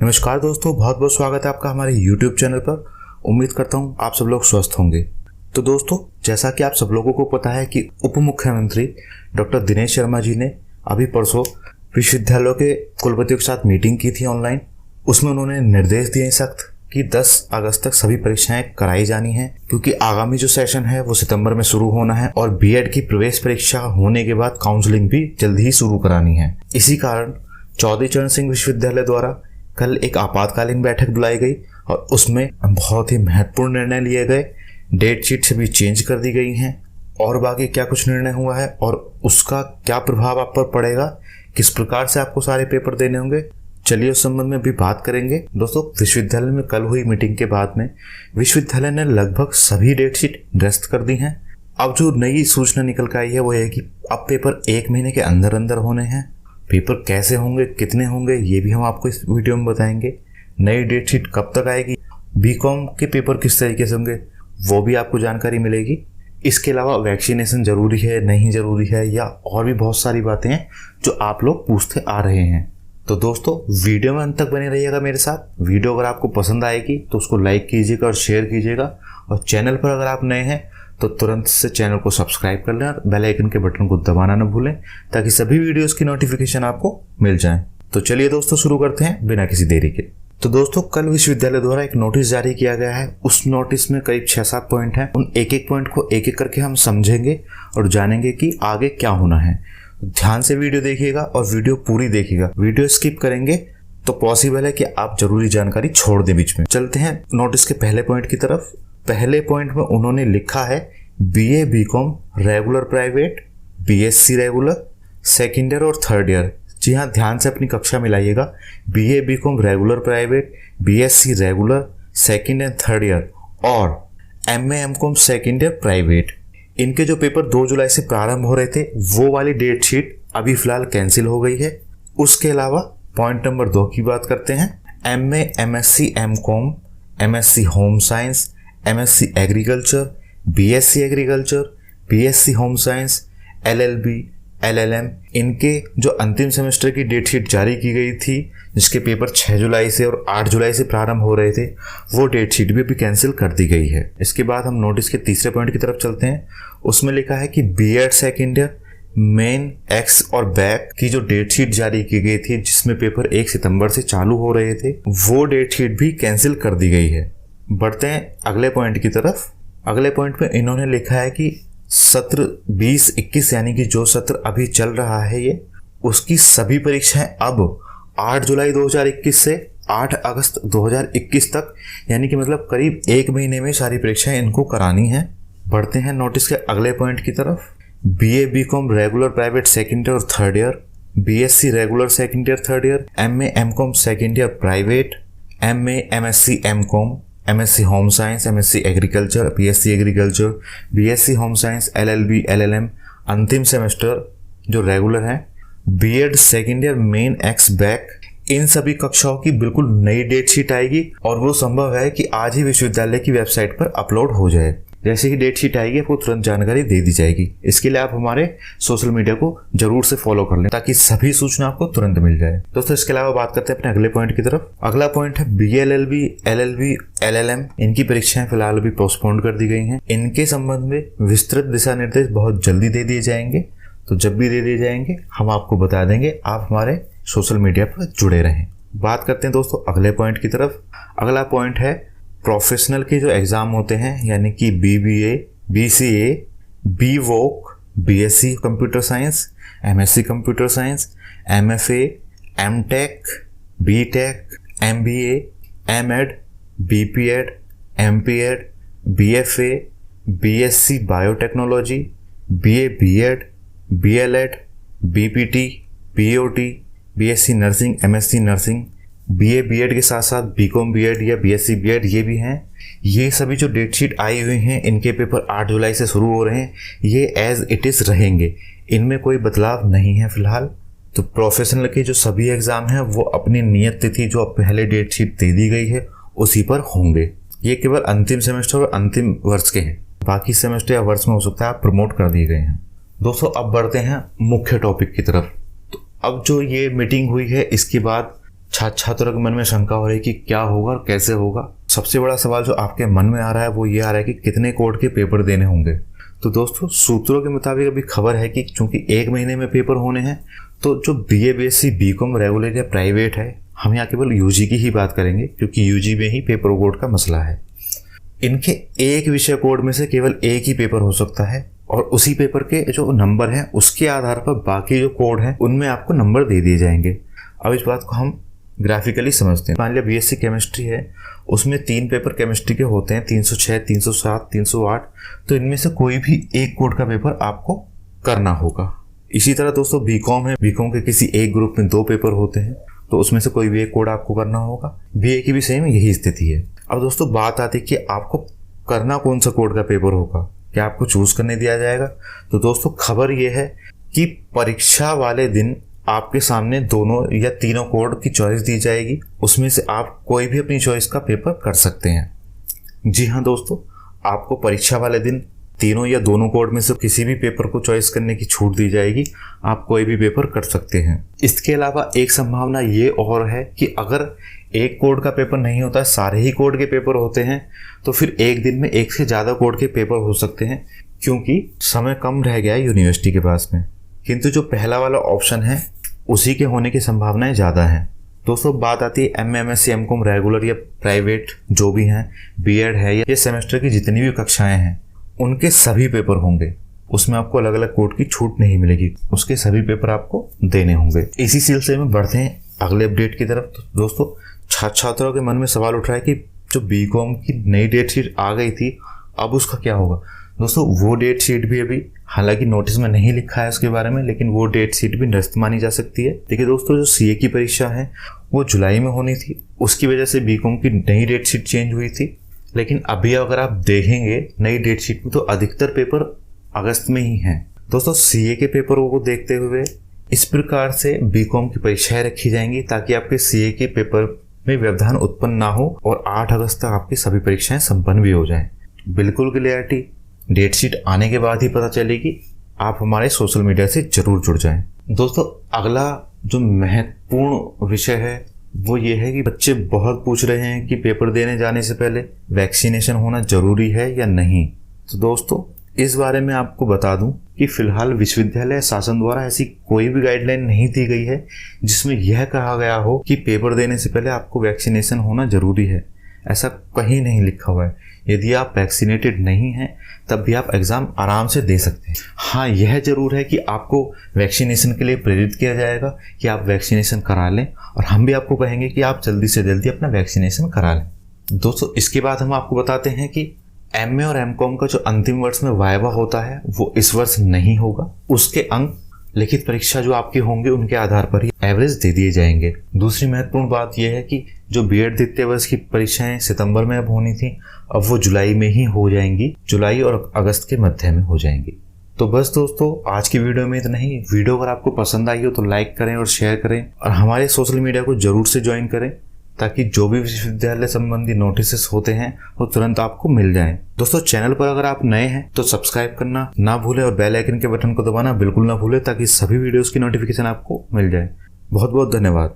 नमस्कार दोस्तों, बहुत बहुत स्वागत है आपका हमारे YouTube चैनल पर। उम्मीद करता हूँ आप सब लोग स्वस्थ होंगे। तो दोस्तों, जैसा कि आप सब लोगों को पता है कि उप मुख्यमंत्री डॉक्टर दिनेश शर्मा जी ने अभी परसों विश्वविद्यालयों के कुलपतियों के साथ मीटिंग की थी ऑनलाइन। उसमें उन्होंने निर्देश दिए सख्त कि 10 अगस्त तक सभी परीक्षाएं कराई जानी हैं, क्योंकि आगामी जो सेशन है वो सितंबर में शुरू होना है और बीएड की प्रवेश परीक्षा होने के बाद काउंसलिंग भी जल्द ही शुरू करानी है। इसी कारण चौधरी चरण सिंह विश्वविद्यालय द्वारा कल एक आपातकालीन बैठक बुलाई गई और उसमें बहुत ही महत्वपूर्ण निर्णय लिए गए। डेट शीट से भी चेंज कर दी गई हैं और बाकी क्या कुछ निर्णय हुआ है और उसका क्या प्रभाव आप पर पड़ेगा, किस प्रकार से आपको सारे पेपर देने होंगे, चलिए उस संबंध में भी बात करेंगे। दोस्तों, विश्वविद्यालय में कल हुई मीटिंग के बाद में विश्वविद्यालय ने लगभग सभी डेट शीट निरस्त कर दी हैं। अब जो नई सूचना निकल कर आई है वो है कि अब पेपर 1 महीने के अंदर अंदर होने हैं। पेपर कैसे होंगे, कितने होंगे, ये भी हम आपको इस वीडियो में बताएंगे। नई डेट शीट कब तक आएगी, बीकॉम के पेपर किस तरीके से होंगे, वो भी आपको जानकारी मिलेगी। इसके अलावा वैक्सीनेशन जरूरी है, नहीं जरूरी है, या और भी बहुत सारी बातें हैं जो आप लोग पूछते आ रहे हैं। तो दोस्तों, वीडियो में अंत तक बने रहिएगा मेरे साथ। वीडियो अगर आपको पसंद आएगी तो उसको लाइक कीजिएगा और शेयर कीजिएगा, और चैनल पर अगर आप नए हैं तो तुरंत से चैनल को सब्सक्राइब कर लें और बेल आइकन के बटन को दबाना न भूलें, ताकि सभी वीडियोस की नोटिफिकेशन आपको मिल जाए। तो चलिए दोस्तों, शुरू करते हैं बिना किसी देरी के। तो दोस्तों, कल विश्वविद्यालय द्वारा एक नोटिस जारी किया गया है। उस नोटिस में करीब 6-7 पॉइंट हैं। उन एक एक पॉइंट को एक एक करके हम समझेंगे और जानेंगे कि आगे क्या होना है। ध्यान से वीडियो देखिएगा और वीडियो पूरी देखिएगा। वीडियो स्किप करेंगे तो पॉसिबल है कि आप जरूरी जानकारी छोड़ दें बीच में। चलते हैं नोटिस के पहले पॉइंट की तरफ। पहले पॉइंट में उन्होंने लिखा है BA BCom regular private, BSc regular, second year और थर्ड ईयर। जी हाँ, ध्यान से अपनी कक्षा मिलाइएगा। BA BCom regular private, BSc regular, second and third year और MA MCom second year private. इनके जो पेपर 2 जुलाई से प्रारंभ हो रहे थे वो वाली डेट शीट अभी फिलहाल कैंसिल हो गई है। उसके अलावा पॉइंट नंबर 2 की बात करते हैं। MA, MSc MCom, MSc home science, MSc agriculture, BSc agriculture, BSc home science, LLB, LLM, इनके जो अंतिम सेमेस्टर की डेट शीट जारी की गई थी, जिसके पेपर 6 जुलाई से और 8 जुलाई से प्रारंभ हो रहे थे, वो डेट शीट भी अभी कैंसिल कर दी गई है। इसके बाद हम नोटिस के तीसरे पॉइंट की तरफ चलते हैं। उसमें लिखा है कि BEd second year main ex और बैक की जो डेट शीट जारी की गई थी, जिसमें पेपर 1 सितंबर से चालू हो रहे थे, वो डेट शीट भी कैंसिल कर दी गई है। बढ़ते हैं अगले पॉइंट की तरफ। अगले पॉइंट में इन्होंने लिखा है कि सत्र 20-21 यानी कि जो सत्र अभी चल रहा है ये, उसकी सभी परीक्षाएं अब 8 जुलाई 2021 से 8 अगस्त 2021 तक, यानी कि मतलब करीब 1 महीने में सारी परीक्षाएं इनको करानी है। बढ़ते हैं नोटिस के अगले पॉइंट की तरफ। BA BCom regular private second year और थर्ड ईयर, BSc regular second year third year, MA MCom second year private, MA MSc MCom, MSc home science, MSc agriculture, BSc agriculture, BSc home science, LLB, LLM, अंतिम semester जो regular है, BEd second year main ex back, इन सभी कक्षाओं की बिल्कुल नई date sheet आएगी और वो संभव है कि आज ही विश्वविद्यालय की वेबसाइट पर अपलोड हो जाए। जैसे ही डेट शीट आएगी आपको तुरंत जानकारी दे दी जाएगी। इसके लिए आप हमारे सोशल मीडिया को जरूर से फॉलो कर लें, ताकि सभी सूचना आपको तुरंत मिल जाए। दोस्तों, इसके अलावा बात करते हैं अपने अगले पॉइंट की तरफ। अगला पॉइंट है बीएलएलबी, एलएलबी, एलएलएम, इनकी परीक्षाएं फिलहाल अभी पोस्टपोन कर दी गई हैं। इनके संबंध में विस्तृत दिशा निर्देश बहुत जल्दी दे दिए जाएंगे। तो जब भी दे दिए जाएंगे हम आपको बता देंगे। आप हमारे सोशल मीडिया पर जुड़े रहें। बात करते हैं दोस्तों अगले पॉइंट की तरफ। अगला पॉइंट है प्रोफेशनल के जो एग्जाम होते हैं, यानी कि BBA, BCA, BVoc, BSc computer science, MSc computer science, MFA, MTech, BTech, MBA, MEd, BPEd, MPEd, BFA, BSc biotechnology, BA BEd, BElEd, BPT, BOT, BSc nursing, MSc nursing, BA BEd के साथ साथ BCom BEd या BSc BEd ये भी हैं। ये सभी जो डेट शीट आई हुई हैं, इनके पेपर 8 जुलाई से शुरू हो रहे हैं। ये एज इट इज़ रहेंगे, इनमें कोई बदलाव नहीं है फिलहाल। तो प्रोफेशनल के जो सभी एग्ज़ाम हैं वो अपनी नियत तिथि जो पहले डेट शीट दे दी गई है उसी पर होंगे। ये केवल अंतिम सेमेस्टर और अंतिम वर्ष के हैं, बाकी सेमेस्टर या वर्ष में हो सकता है आप प्रमोट कर दिए गए हैं। दोस्तों, अब बढ़ते हैं मुख्य टॉपिक की तरफ। तो अब जो ये मीटिंग हुई है इसके बाद छात्रों के मन में शंका हो रही है कि क्या होगा और कैसे होगा। सबसे बड़ा सवाल जो आपके मन में आ रहा है वो ये आ रहा है कि कितने कोड के पेपर देने होंगे। तो दोस्तों सूत्रों के मुताबिक अभी खबर है कि चूंकि 1 महीने में पेपर होने हैं, तो जो BA BSc BCom रेगुलर या प्राइवेट है, हम यहाँ केवल UG की ही बात करेंगे क्योंकि UG में ही पेपर कोड का मसला है। इनके एक विषय कोड में से केवल एक ही पेपर हो सकता है और उसी पेपर के जो नंबर हैं उसके आधार पर बाकी जो कोड हैं उनमें आपको नंबर दे दिए जाएंगे। अब इस बात को हम ग्राफिकली समझते हैं। मान लिया BSc केमिस्ट्री है, उसमें 3 पेपर केमिस्ट्री के होते हैं, 306, 307, 308। तो इनमें से कोई भी एक कोड का पेपर आपको करना होगा। इसी तरह दोस्तों BCom है, BCom के किसी एक ग्रुप में 2 पेपर होते हैं, तो उसमें से कोई भी एक कोड आपको करना होगा। BA की भी सेम यही स्थिति है। अब दोस्तों बात आती है कि आपको करना कौन सा कोड का पेपर होगा, क्या आपको चूज करने दिया जाएगा। तो दोस्तों खबर यह है कि परीक्षा वाले दिन आपके सामने 2 या 3 कोड की चॉइस दी जाएगी, उसमें से आप कोई भी अपनी चॉइस का पेपर कर सकते हैं। जी हाँ दोस्तों, आपको परीक्षा वाले दिन 3 या 2 कोड में से किसी भी पेपर को चॉइस करने की छूट दी जाएगी। आप कोई भी पेपर कर सकते हैं। इसके अलावा एक संभावना ये और है कि अगर एक कोड का पेपर नहीं होता है, सारे ही कोड के पेपर होते हैं, तो फिर एक दिन में 1 से ज़्यादा कोड के पेपर हो सकते हैं क्योंकि समय कम रह गया है यूनिवर्सिटी के पास में। किंतु जो पहला वाला ऑप्शन है उसी के होने की संभावनाएं ज़्यादा हैं। दोस्तों बात आती है MA MSc MCom रेगुलर या प्राइवेट जो भी हैं, B.Ed है या सेमेस्टर की जितनी भी कक्षाएं हैं, उनके सभी पेपर होंगे। उसमें आपको अलग अलग कोड की छूट नहीं मिलेगी, उसके सभी पेपर आपको देने होंगे। इसी सिलसिले में बढ़ते हैं अगले अपडेट की तरफ। तो दोस्तों छात्रों के मन में सवाल उठ रहा है कि जो BCom की नई डेट शीट आ गई थी, अब उसका क्या होगा। दोस्तों वो डेट शीट भी अभी हालांकि नोटिस में नहीं लिखा है उसके बारे में, लेकिन वो डेट शीट भी निरस्त मानी जा सकती है। देखिए दोस्तों, जो CA की परीक्षा है वो जुलाई में होनी थी, उसकी वजह से BCom की नई डेट शीट चेंज हुई थी। लेकिन अभी अगर आप देखेंगे नई डेट शीट में तो अधिकतर पेपर अगस्त में ही हैं। दोस्तों CA के पेपरों को देखते हुए इस प्रकार से BCom की परीक्षाएं रखी जाएंगी ताकि आपके CA के पेपर में व्यवधान उत्पन्न ना हो और 8 अगस्त तक आपकी सभी परीक्षाएं संपन्न भी हो जाएं। बिल्कुल क्लियरिटी डेट शीट आने के बाद ही पता चलेगी। आप हमारे सोशल मीडिया से जरूर जुड़ जाएं। दोस्तों अगला जो महत्वपूर्ण विषय है वो ये है कि बच्चे बहुत पूछ रहे हैं कि पेपर देने जाने से पहले वैक्सीनेशन होना जरूरी है या नहीं। तो दोस्तों इस बारे में आपको बता दूं कि फिलहाल विश्वविद्यालय शासन द्वारा ऐसी कोई भी गाइडलाइन नहीं दी गई है जिसमें यह कहा गया हो कि पेपर देने से पहले आपको वैक्सीनेशन होना जरूरी है। ऐसा कहीं नहीं लिखा हुआ है। यदि आप वैक्सीनेटेड नहीं हैं तब भी आप एग्ज़ाम आराम से दे सकते हैं। हाँ, यह जरूर है कि आपको वैक्सीनेशन के लिए प्रेरित किया जाएगा कि आप वैक्सीनेशन करा लें, और हम भी आपको कहेंगे कि आप जल्दी से जल्दी अपना वैक्सीनेशन करा लें। दोस्तों इसके बाद हम आपको बताते हैं कि MA और MCom का जो अंतिम वर्ष में वाइवा होता है वो इस वर्ष नहीं होगा। उसके अंक लिखित परीक्षा जो आपके होंगे उनके आधार पर ही एवरेज दे दिए जाएंगे। दूसरी महत्वपूर्ण बात यह है कि जो B.Ed द्वितीय वर्ष की परीक्षाएं सितंबर में अब होनी थी, अब वो जुलाई में ही हो जाएंगी, जुलाई और अगस्त के मध्य में हो जाएंगी। तो बस दोस्तों आज की वीडियो में इतना ही। वीडियो अगर आपको पसंद आई हो तो लाइक करें और शेयर करें, और हमारे सोशल मीडिया को जरूर से ज्वाइन करें ताकि जो भी विश्वविद्यालय संबंधी नोटिस होते हैं वो तुरंत आपको मिल जाएं। दोस्तों चैनल पर अगर आप नए हैं तो सब्सक्राइब करना ना भूलें और बेल आइकन के बटन को दबाना बिल्कुल ना भूलें ताकि सभी वीडियोस की नोटिफिकेशन आपको मिल जाए। बहुत बहुत धन्यवाद।